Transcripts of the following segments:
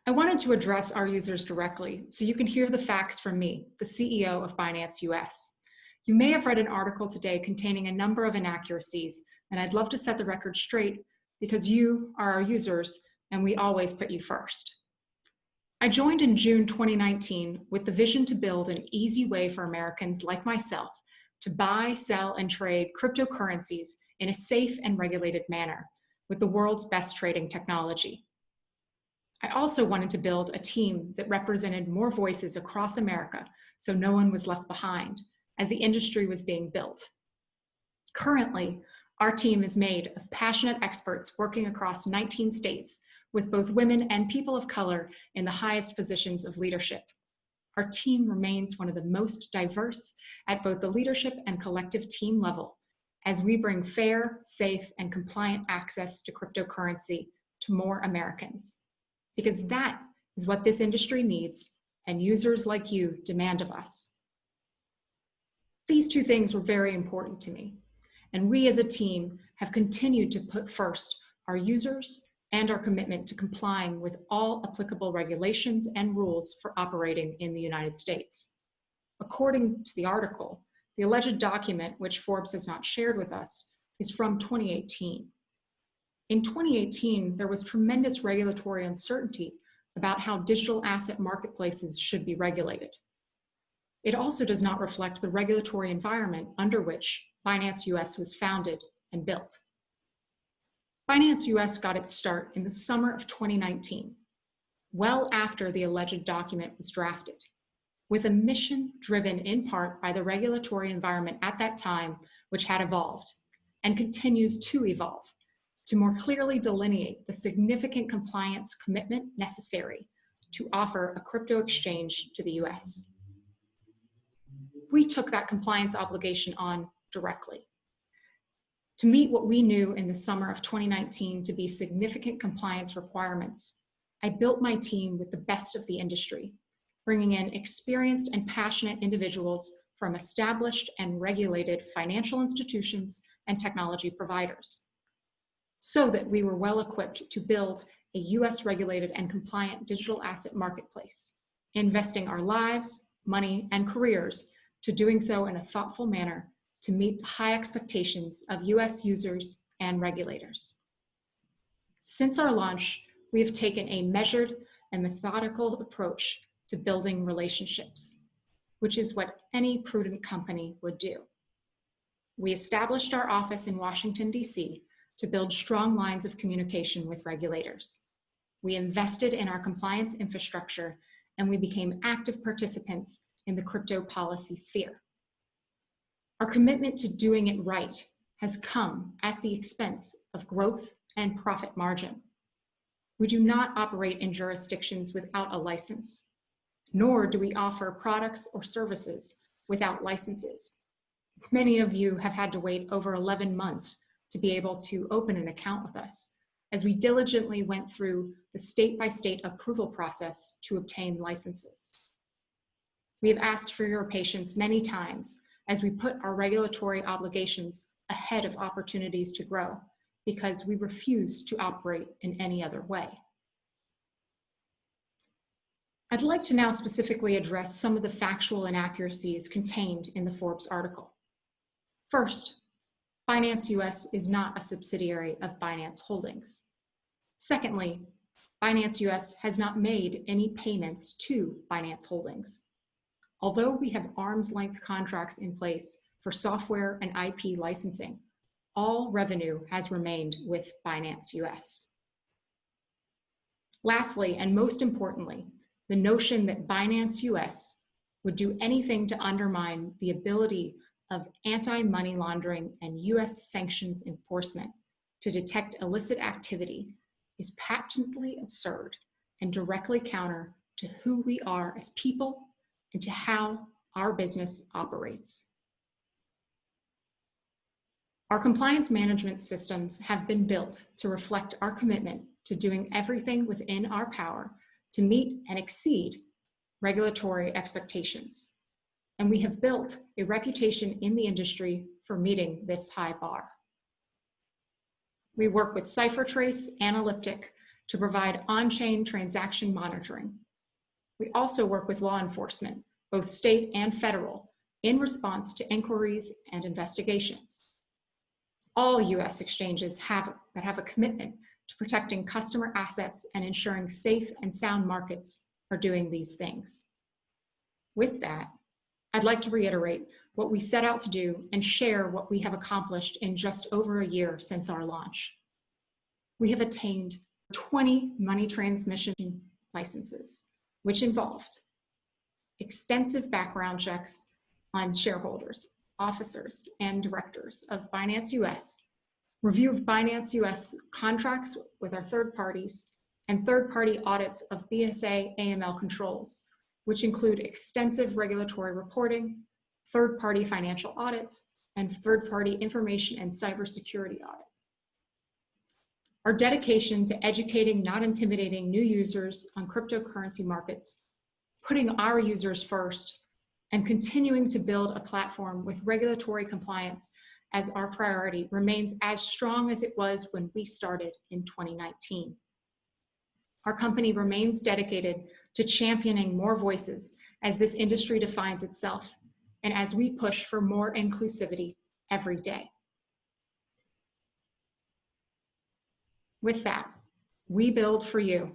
I wanted to address our users directly so you can hear the facts from me, the CEO of Binance US. You may have read an article today containing a number of inaccuracies, and I'd love to set the record straight because you are our users and we always put you first. I joined in June 2019 with the vision to build an easy way for Americans like myself to buy, sell, and trade cryptocurrencies in a safe and regulated manner with the world's best trading technology. I also wanted to build a team that represented more voices across America so no one was left behind as the industry was being built. Currently, our team is made of passionate experts working across 19 states with both women and people of color in the highest positions of leadership. Our team remains one of the most diverse at both the leadership and collective team level as we bring fair, safe, and compliant access to cryptocurrency to more Americans. Because that is what this industry needs and users like you demand of us. These two things were very important to me, and we as a team have continued to put first our users and our commitment to complying with all applicable regulations and rules for operating in the United States. According to the article, the alleged document, which Forbes has not shared with us, is from 2018. In 2018, there was tremendous regulatory uncertainty about how digital asset marketplaces should be regulated. It also does not reflect the regulatory environment under which Binance US was founded and built. Binance US got its start in the summer of 2019, well after the alleged document was drafted, with a mission driven in part by the regulatory environment at that time, which had evolved and continues to evolve to more clearly delineate the significant compliance commitment necessary to offer a crypto exchange to the US. We took that compliance obligation on directly. To meet what we knew in the summer of 2019 to be significant compliance requirements, I built my team with the best of the industry, bringing in experienced and passionate individuals from established and regulated financial institutions and technology providers, so that we were well equipped to build a US regulated and compliant digital asset marketplace, investing our lives, money, and careers to doing so in a thoughtful manner to meet the high expectations of US users and regulators. Since our launch, we have taken a measured and methodical approach to building relationships, which is what any prudent company would do. We established our office in Washington, D.C. to build strong lines of communication with regulators. We invested in our compliance infrastructure, and we became active participants in the crypto policy sphere. Our commitment to doing it right has come at the expense of growth and profit margin. We do not operate in jurisdictions without a license, nor do we offer products or services without licenses. Many of you have had to wait over 11 months to be able to open an account with us, as we diligently went through the state-by-state approval process to obtain licenses. We have asked for your patience many times as we put our regulatory obligations ahead of opportunities to grow, because we refuse to operate in any other way. I'd like to now specifically address some of the factual inaccuracies contained in the Forbes article. First, Binance US is not a subsidiary of Binance Holdings. Secondly, Binance US has not made any payments to Binance Holdings. Although we have arm's length contracts in place for software and IP licensing, all revenue has remained with Binance US. Lastly, and most importantly, the notion that Binance US would do anything to undermine the ability of anti-money laundering and US sanctions enforcement to detect illicit activity is patently absurd and directly counter to who we are as people and to how our business operates. Our compliance management systems have been built to reflect our commitment to doing everything within our power to meet and exceed regulatory expectations. And we have built a reputation in the industry for meeting this high bar. We work with CipherTrace Analytic to provide on-chain transaction monitoring. We also work with law enforcement, both state and federal, in response to inquiries and investigations. All US exchanges that have a commitment to protecting customer assets and ensuring safe and sound markets are doing these things. With that, I'd like to reiterate what we set out to do and share what we have accomplished in just over a year since our launch. We have attained 20 money transmission licenses, which involved extensive background checks on shareholders, officers, and directors of Binance US, review of Binance US contracts with our third parties, and third-party audits of BSA AML controls, which include extensive regulatory reporting, third-party financial audits, and third-party information and cybersecurity audit. Our dedication to educating, not intimidating new users on cryptocurrency markets, putting our users first, and continuing to build a platform with regulatory compliance as our priority remains as strong as it was when we started in 2019. Our company remains dedicated to championing more voices as this industry defines itself and as we push for more inclusivity every day. With that, we build for you,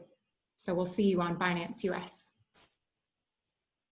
so we'll see you on Binance US.